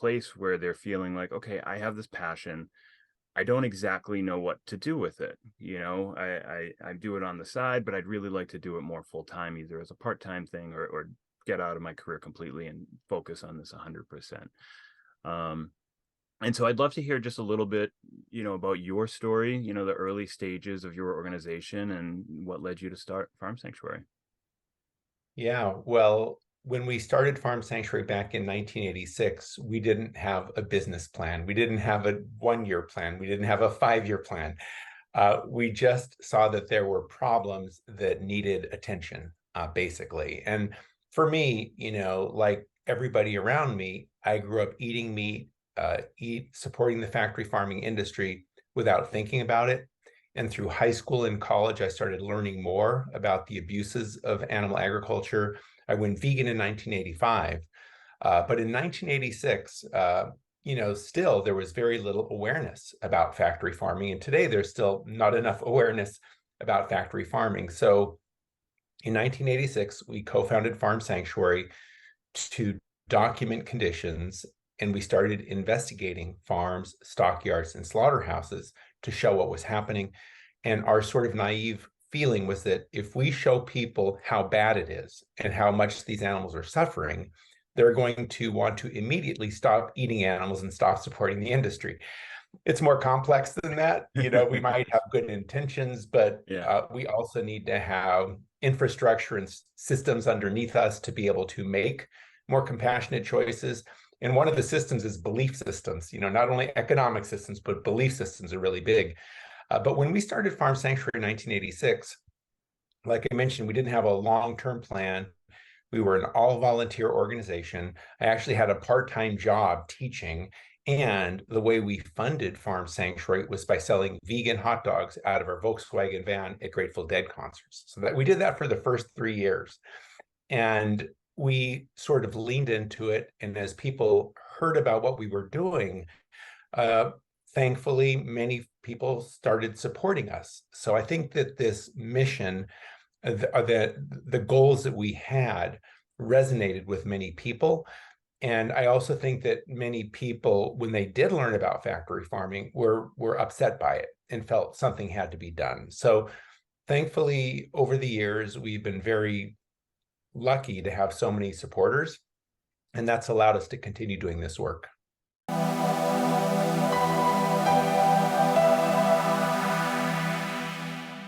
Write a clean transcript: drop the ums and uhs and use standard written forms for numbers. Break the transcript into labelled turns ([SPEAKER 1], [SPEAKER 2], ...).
[SPEAKER 1] place where they're feeling like, okay, I have this passion. I don't exactly know what to do with it. I do it on the side, but I'd really like to do it more full time, either as a part-time thing or get out of my career completely and focus on this 100%. Um, and so I'd love to hear just a little bit, about your story, the early stages of your organization and what led you to start Farm Sanctuary.
[SPEAKER 2] Yeah, well, when we started Farm Sanctuary back in 1986, we didn't have a business plan. We didn't have a 1 year plan. We didn't have a 5 year plan. We just saw that there were problems that needed attention, basically. And for me, like everybody around me, I grew up eating meat, supporting the factory farming industry without thinking about it. And through high school and college, I started learning more about the abuses of animal agriculture. I went vegan in 1985. But in 1986, still there was very little awareness about factory farming. And today there's still not enough awareness about factory farming. So in 1986, we co-founded Farm Sanctuary to document conditions, and we started investigating farms, stockyards, and slaughterhouses to show what was happening. And our sort of naive feeling was that if we show people how bad it is and how much these animals are suffering, they're going to want to immediately stop eating animals and stop supporting the industry. It's more complex than that. We might have good intentions, but
[SPEAKER 1] Yeah.
[SPEAKER 2] we also need to have infrastructure and systems underneath us to be able to make more compassionate choices. And one of the systems is belief systems. Not only economic systems, but belief systems are really big. But when we started Farm Sanctuary in 1986, like I mentioned, we didn't have a long-term plan. We were an all-volunteer organization. I actually had a part-time job teaching, and the way we funded Farm Sanctuary was by selling vegan hot dogs out of our Volkswagen van at Grateful Dead concerts. So that we did that for the first 3 years. And we sort of leaned into it. And as people heard about what we were doing, uh, thankfully, many people started supporting us. So I think that this mission, that the goals that we had resonated with many people. And I also think that many people, when they did learn about factory farming, were upset by it and felt something had to be done. So thankfully, over the years, we've been very lucky to have so many supporters, and that's allowed us to continue doing this work.